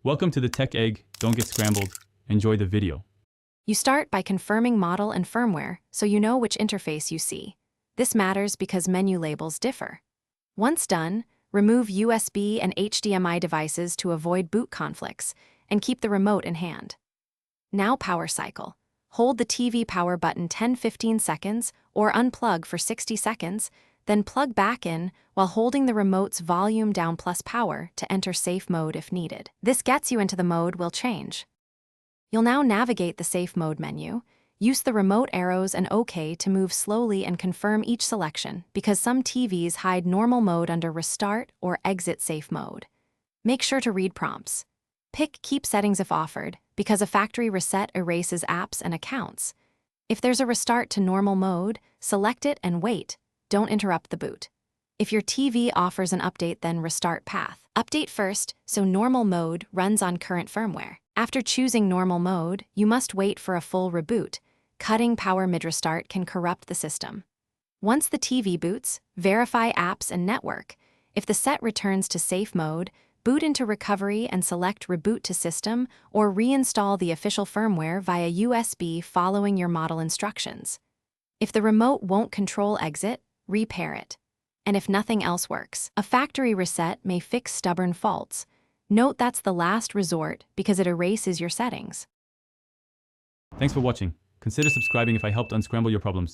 Welcome to the Tech Egg. Don't get scrambled. Enjoy the video. You start by confirming model and firmware so you know which interface you see. This matters because menu labels differ. Once done, remove USB and HDMI devices to avoid boot conflicts and keep the remote in hand. Now power cycle. Hold the TV power button 10-15 seconds or unplug for 60 seconds, then plug back in while holding the remote's volume down plus power to enter safe mode if needed. This gets you into the mode we'll change. You'll now navigate the safe mode menu. Use the remote arrows and OK to move slowly and confirm each selection because some TVs hide normal mode under restart or exit safe mode. Make sure to read prompts. Pick keep settings if offered because a factory reset erases apps and accounts. If there's a restart to normal mode, select it and wait. Don't interrupt the boot. If your TV offers an update, then restart path. Update first so normal mode runs on current firmware. After choosing normal mode, you must wait for a full reboot. Cutting power mid-restart can corrupt the system. Once the TV boots, verify apps and network. If the set returns to safe mode, boot into recovery and select reboot to system or reinstall the official firmware via USB following your model instructions. If the remote won't control exit, repair it. And if nothing else works, a factory reset may fix stubborn faults. Note that's the last resort because it erases your settings. Thanks for watching. Consider subscribing if I helped unscramble your problems.